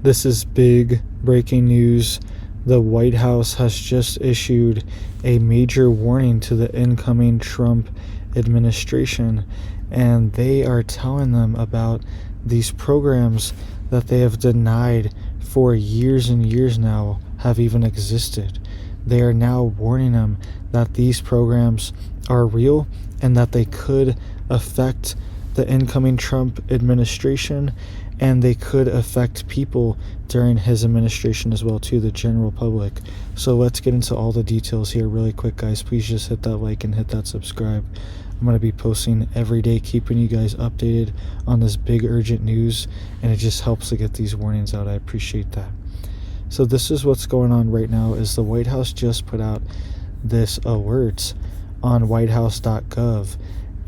This is big breaking news. The White House has just issued a major warning to the incoming Trump administration, and they are telling them about these programs that they have denied for years and years now have even existed. They are now warning them that these programs are real and that they could affect the incoming Trump administration, and they could affect people during his administration as well too, the general public. So let's get into all the details here really quick, guys. Please just hit that like and hit that subscribe. I'm going to be posting every day, keeping you guys updated on this big urgent news, and it just helps to get these warnings out. I appreciate that. So this is what's going on right now. Is the White House just put out this alert on whitehouse.gov,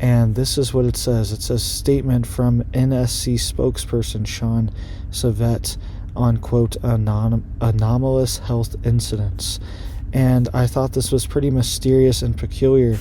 and this is what it says. It says, statement from NSC spokesperson Sean Savette on, quote, anomalous health incidents. And I thought this was pretty mysterious and peculiar.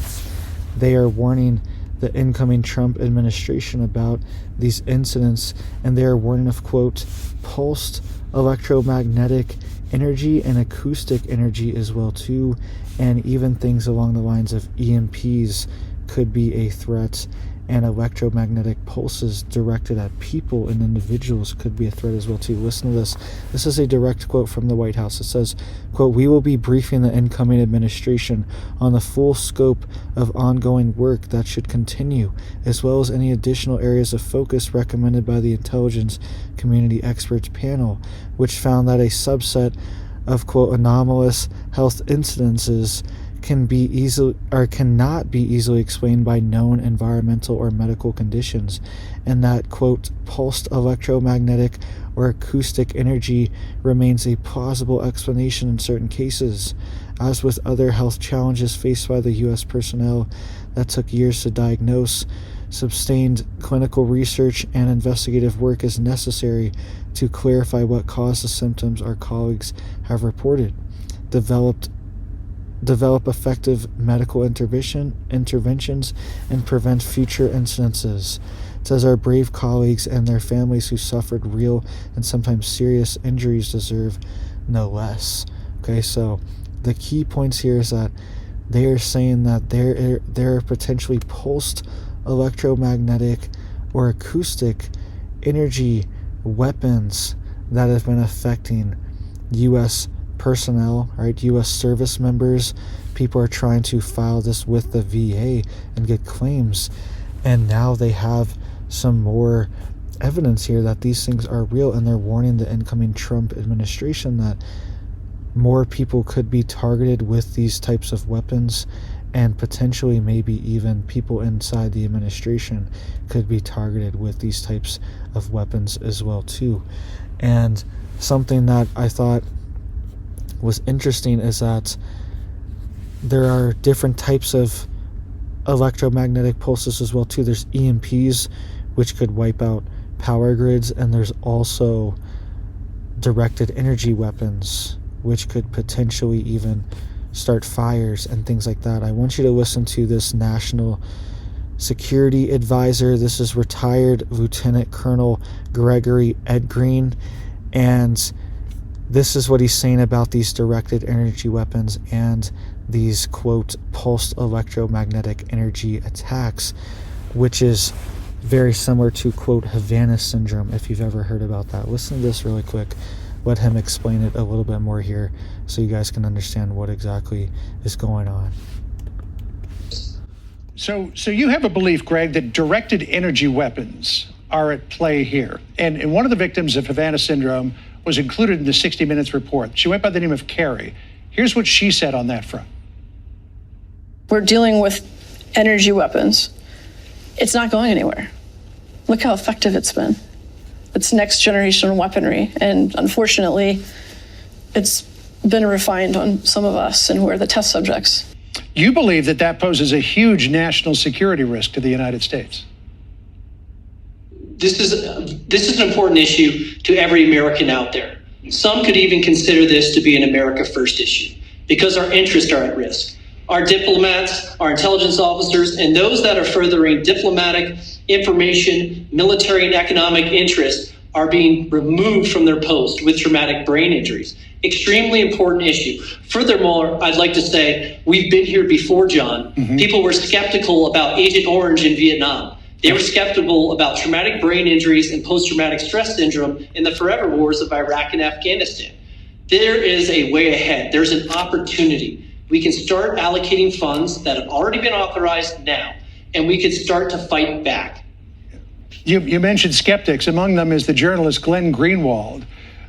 They are warning the incoming Trump administration about these incidents, and they are warning of, quote, pulsed electromagnetic energy and acoustic energy as well too, and even things along the lines of EMPs could be a threat, and electromagnetic pulses directed at people and individuals could be a threat as well too. Listen to this. This is a direct quote from the White House. It says, quote, we will be briefing the incoming administration on the full scope of ongoing work that should continue, as well as any additional areas of focus recommended by the intelligence community experts panel, which found that a subset of, quote, anomalous health incidences cannot be easily explained by known environmental or medical conditions, and that, quote, pulsed electromagnetic or acoustic energy remains a plausible explanation in certain cases. As with other health challenges faced by the U.S. personnel that took years to diagnose, sustained clinical research and investigative work is necessary to clarify what caused the symptoms our colleagues have reported. Develop effective medical interventions and prevent future incidences. It says our brave colleagues and their families who suffered real and sometimes serious injuries deserve no less. Okay, so the key points here is that they are saying that there are potentially pulsed electromagnetic or acoustic energy weapons that have been affecting U.S. personnel, right? U.S. service members. People are trying to file this with the VA and get claims, and now they have some more evidence here that these things are real, and they're warning the incoming Trump administration that more people could be targeted with these types of weapons, and potentially maybe even people inside the administration could be targeted with these types of weapons as well too. And something that I thought was interesting is that there are different types of electromagnetic pulses as well too. There's EMPs, which could wipe out power grids, and there's also directed energy weapons, which could potentially even start fires and things like that. I want you to listen to this national security advisor. This is retired Lieutenant Colonel Gregory Edgreen, and this is what he's saying about these directed energy weapons and these, quote, pulsed electromagnetic energy attacks, which is very similar to, quote, Havana syndrome, if you've ever heard about that. Listen to this really quick. Let him explain it a little bit more here so you guys can understand what exactly is going on. So you have a belief, Greg, that directed energy weapons are at play here. And one of the victims of Havana syndrome was included in the 60 Minutes report. She went by the name of Carrie. Here's what she said on that front. We're dealing with energy weapons. It's not going anywhere. Look how effective it's been. It's next generation weaponry, and unfortunately, it's been refined on some of us, and we're the test subjects. You believe that that poses a huge national security risk to the United States? This is an important issue to every American out there. Some could even consider this to be an America First issue because our interests are at risk. Our diplomats, our intelligence officers, and those that are furthering diplomatic, information, military, and economic interests are being removed from their post with traumatic brain injuries. Extremely important issue. Furthermore, I'd like to say we've been here before, John. People were skeptical about Agent Orange in Vietnam. They were skeptical about traumatic brain injuries and post-traumatic stress syndrome in the forever wars of Iraq and Afghanistan. There is a way ahead. There's an opportunity. We can start allocating funds that have already been authorized now, and we could start to fight back. You mentioned skeptics. Among them is the journalist Glenn Greenwald,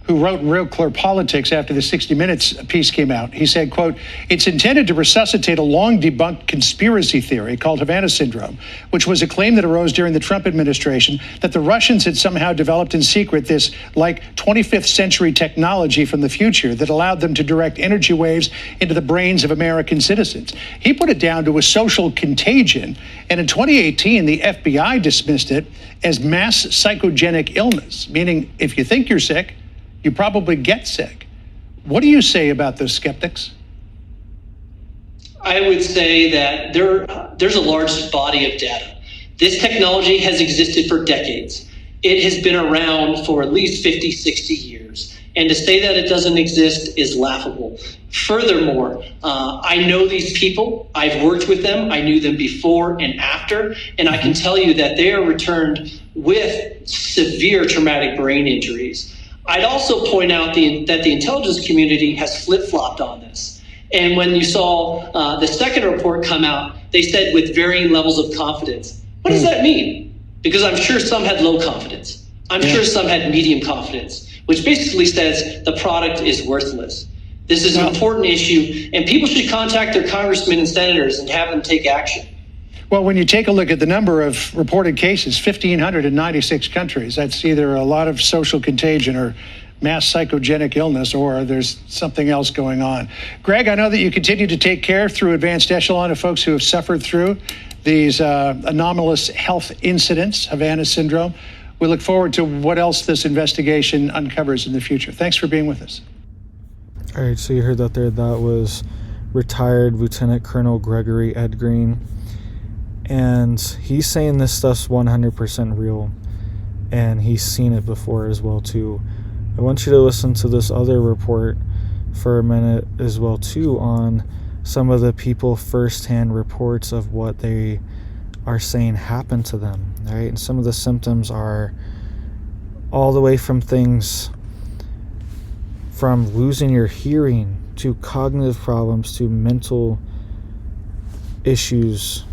who wrote in Real Clear Politics after the 60 Minutes piece came out. He said, quote, "It's intended to resuscitate a long debunked conspiracy theory called Havana Syndrome, which was a claim that arose during the Trump administration that the Russians had somehow developed in secret this like 25th century technology from the future that allowed them to direct energy waves into the brains of American citizens." He put it down to a social contagion. And in 2018, the FBI dismissed it as mass psychogenic illness, meaning if you think you're sick, you probably get sick. What do you say about those skeptics? I would say that there's a large body of data. This technology has existed for decades. It has been around for at least 50, 60 years. And to say that it doesn't exist is laughable. Furthermore, I know these people. I've worked with them. I knew them before and after. And I can tell you that they are returned with severe traumatic brain injuries. I'd also point out that the intelligence community has flip-flopped on this. And when you saw the second report come out, they said with varying levels of confidence. What does that mean? Because I'm sure some had low confidence. I'm sure some had medium confidence, which basically says the product is worthless. This is an important issue, and people should contact their congressmen and senators and have them take action. Well, when you take a look at the number of reported cases, 1,596 countries, that's either a lot of social contagion or mass psychogenic illness, or there's something else going on. Greg, I know that you continue to take care through Advanced Echelon of folks who have suffered through these anomalous health incidents, Havana Syndrome. We look forward to what else this investigation uncovers in the future. Thanks for being with us. All right, so you heard that there. That was retired Lieutenant Colonel Gregory Ed Green. And he's saying this stuff's 100% real, and he's seen it before as well too. I want you to listen to this other report for a minute as well too on some of the people firsthand reports of what they are saying happened to them, right? And some of the symptoms are all the way from things from losing your hearing to cognitive problems to mental issues,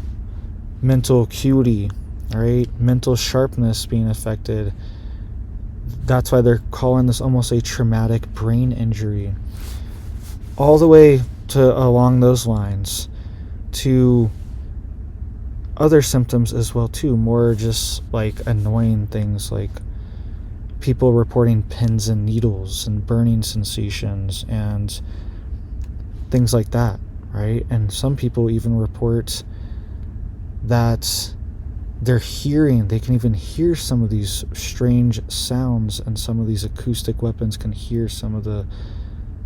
mental acuity, right? Mental sharpness being affected. That's why they're calling this almost a traumatic brain injury. All the way to along those lines to other symptoms as well too, more just like annoying things like people reporting pins and needles and burning sensations and things like that, right? And some people even report that they're hearing, they can even hear some of these strange sounds, and some of these acoustic weapons can hear some of the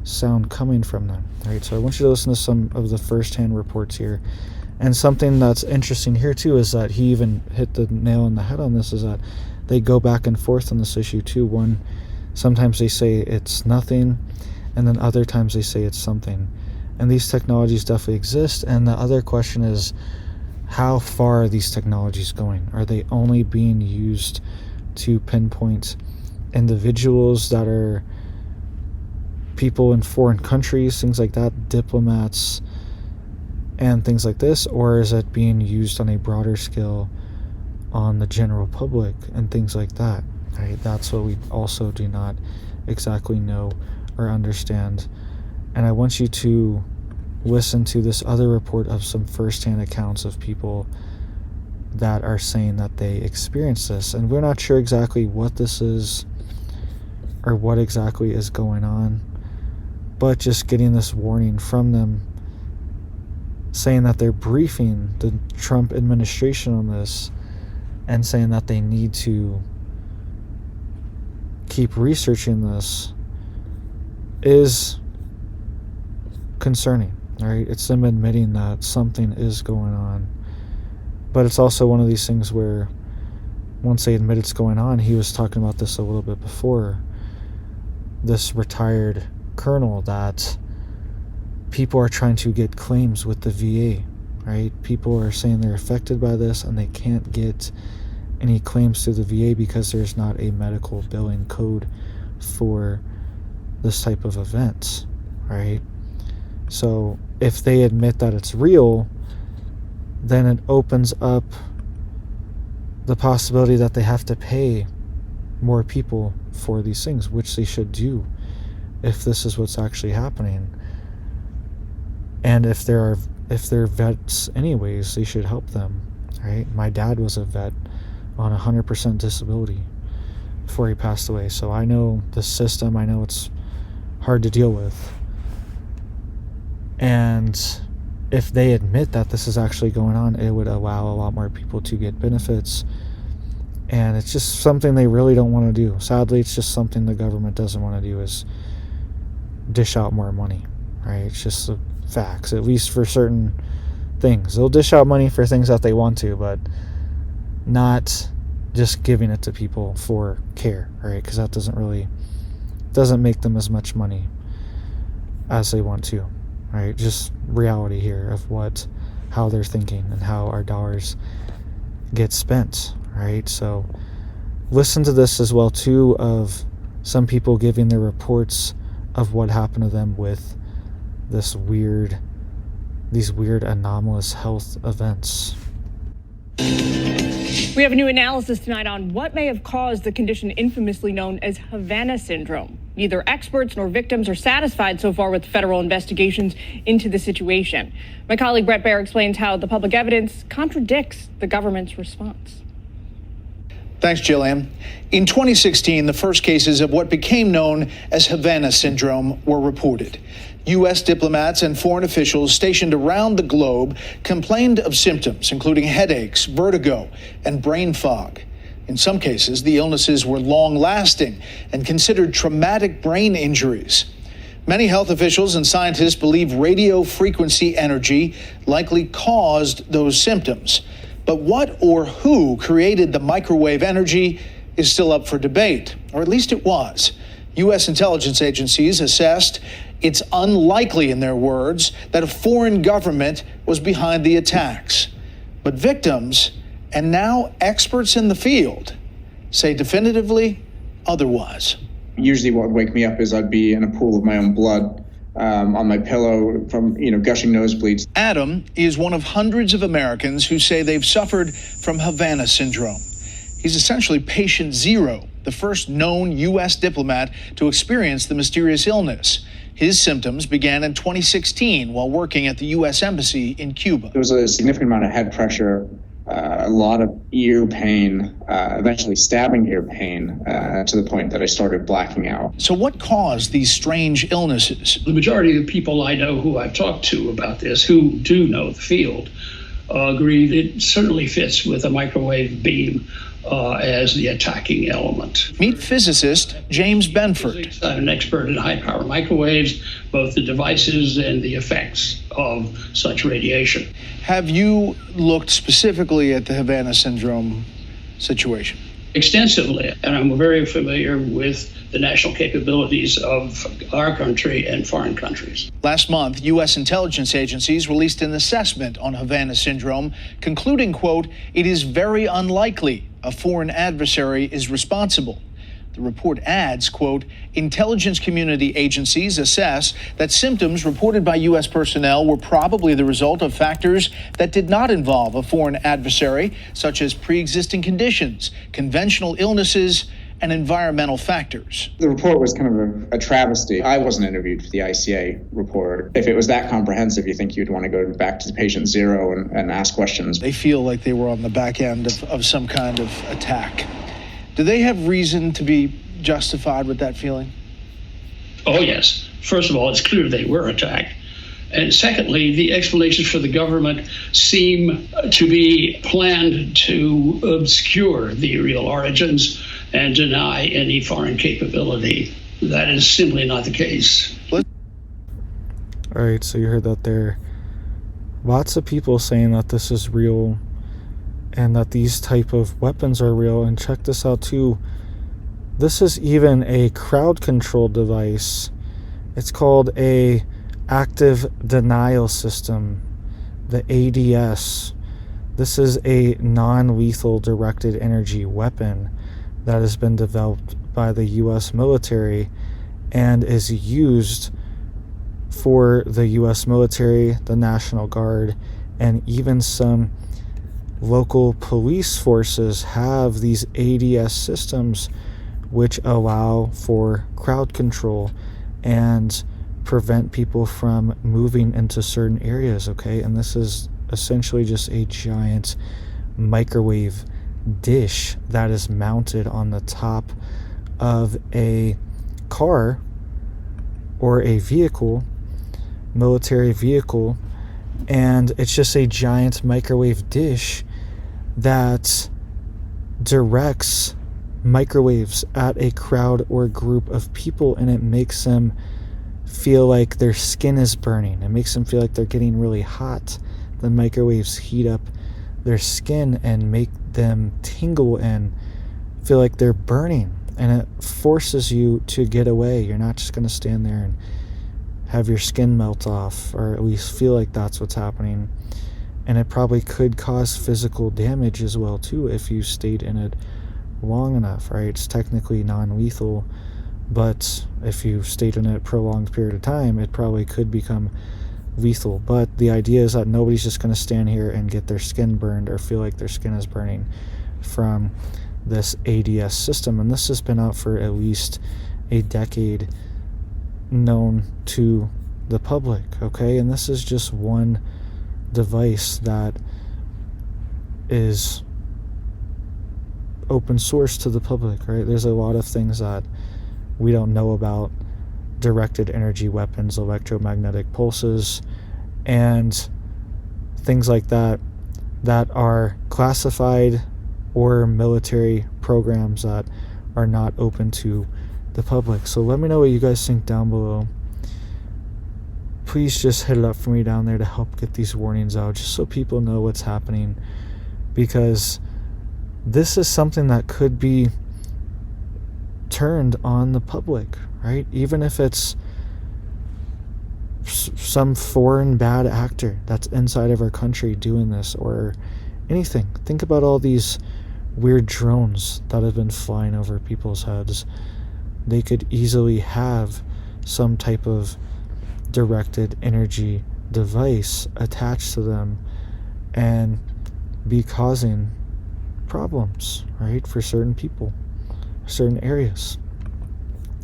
sound coming from them, right? So I want you to listen to some of the first-hand reports here. And something that's interesting here too is that he even hit the nail on the head on this, is that they go back and forth on this issue too. One, sometimes they say it's nothing, and then other times they say it's something. And these technologies definitely exist. And the other question is, how far are these technologies going? Are they only being used to pinpoint individuals that are people in foreign countries, things like that, diplomats and things like this? Or is it being used on a broader scale on the general public and things like that, right? That's what we also do not exactly know or understand. And I want you to listen to this other report of some first-hand accounts of people that are saying that they experienced this. And we're not sure exactly what this is or what exactly is going on, but just getting this warning from them saying that they're briefing the Trump administration on this and saying that they need to keep researching this is concerning, right? It's them admitting that something is going on. But it's also one of these things where once they admit it's going on, he was talking about this a little bit before, this retired colonel, that people are trying to get claims with the VA, right? People are saying they're affected by this and they can't get any claims to the VA because there's not a medical billing code for this type of event, right? So if they admit that it's real, then it opens up the possibility that they have to pay more people for these things, which they should do if this is what's actually happening. And if they're vets anyways, they should help them, right? My dad was a vet on 100% disability before he passed away, so I know the system. I know it's hard to deal with. And if they admit that this is actually going on, it would allow a lot more people to get benefits. And it's just something they really don't want to do. Sadly, it's just something the government doesn't want to do, is dish out more money, right? It's just the facts, at least for certain things. They'll dish out money for things that they want to, but not just giving it to people for care, right? Because that doesn't make them as much money as they want to, right? Just reality here of how they're thinking and how our dollars get spent, right? So listen to this as well too, of some people giving their reports of what happened to them with these weird anomalous health events. We have a new analysis tonight on what may have caused the condition infamously known as Havana syndrome. Neither experts nor victims are satisfied so far with federal investigations into the situation. My colleague Brett Baer explains how the public evidence contradicts the government's response. Thanks, Jillian. In 2016, the first cases of what became known as Havana syndrome were reported. U.S. diplomats and foreign officials stationed around the globe complained of symptoms, including headaches, vertigo, and brain fog. In some cases, the illnesses were long-lasting and considered traumatic brain injuries. Many health officials and scientists believe radio frequency energy likely caused those symptoms. But what or who created the microwave energy is still up for debate, or at least it was. U.S. intelligence agencies assessed it's unlikely, in their words, that a foreign government was behind the attacks. But victims, and now experts in the field, say definitively otherwise. Usually what would wake me up is I'd be in a pool of my own blood on my pillow from, gushing nosebleeds. Adam is one of hundreds of Americans who say they've suffered from Havana syndrome. He's essentially patient zero, the first known U.S. diplomat to experience the mysterious illness. His symptoms began in 2016 while working at the U.S. Embassy in Cuba. There was a significant amount of head pressure, a lot of ear pain, eventually stabbing ear pain, to the point that I started blacking out. So what caused these strange illnesses? The majority of the people I know who I've talked to about this, who do know the field, agree that it certainly fits with a microwave beam as the attacking element. Meet physicist James Benford. I'm an expert in high-power microwaves, both the devices and the effects of such radiation. Have you looked specifically at the Havana syndrome situation? Extensively, and I'm very familiar with the national capabilities of our country and foreign countries. Last month, U.S. intelligence agencies released an assessment on Havana syndrome, concluding, quote, "It is very unlikely a foreign adversary is responsible." The report adds, quote, "Intelligence community agencies assess that symptoms reported by U.S. personnel were probably the result of factors that did not involve a foreign adversary, such as pre-existing conditions, conventional illnesses, and environmental factors." The report was kind of a travesty. I wasn't interviewed for the ICA report. If it was that comprehensive, you think you'd want to go back to patient zero and ask questions. They feel like they were on the back end of some kind of attack. Do they have reason to be justified with that feeling? Oh, yes. First of all, it's clear they were attacked. And secondly, the explanations for the government seem to be planned to obscure the real origins and deny any foreign capability. That is simply not the case. All right, so you heard that there. Lots of people saying that this is real and that these type of weapons are real. And check this out too. This is even a crowd control device. It's called a active denial system, the ADS. This is a non-lethal directed energy weapon that has been developed by the US military and is used for the US military, the National Guard, and even some local police forces have these ADS systems which allow for crowd control and prevent people from moving into certain areas, okay? And this is essentially just a giant microwave dish that is mounted on the top of a car or a vehicle, military vehicle, and it's just a giant microwave dish that directs microwaves at a crowd or group of people, and it makes them feel like their skin is burning. It makes them feel like they're getting really hot. The microwaves heat up their skin and make them tingle and feel like they're burning, and it forces you to get away. You're not just going to stand there and have your skin melt off, or at least feel like that's what's happening. And it probably could cause physical damage as well too if you stayed in it long enough, right? It's technically non-lethal, but if you stayed in it a prolonged period of time, it probably could become lethal. But the idea is that nobody's just going to stand here and get their skin burned or feel like their skin is burning from this ADS system. And this has been out for at least a decade, known to the public, okay? And this is just one device that is open source to the public, right? There's a lot of things that we don't know about directed energy weapons, electromagnetic pulses, and things like that that are classified or military programs that are not open to the public. So let me know what you guys think down below. Please just hit it up for me down there to help get these warnings out, just so people know what's happening, because this is something that could be turned on the public, right? Even if it's some foreign bad actor that's inside of our country doing this, or anything. Think about all these weird drones that have been flying over people's heads. They could easily have some type of directed energy device attached to them and be causing problems, right, for certain people, certain areas.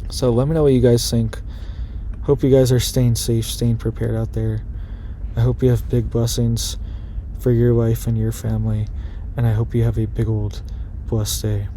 So let me know what you guys think. Hope you guys are staying safe, staying prepared out there. I hope you have big blessings for your life and your family, and I hope you have a big old blessed day.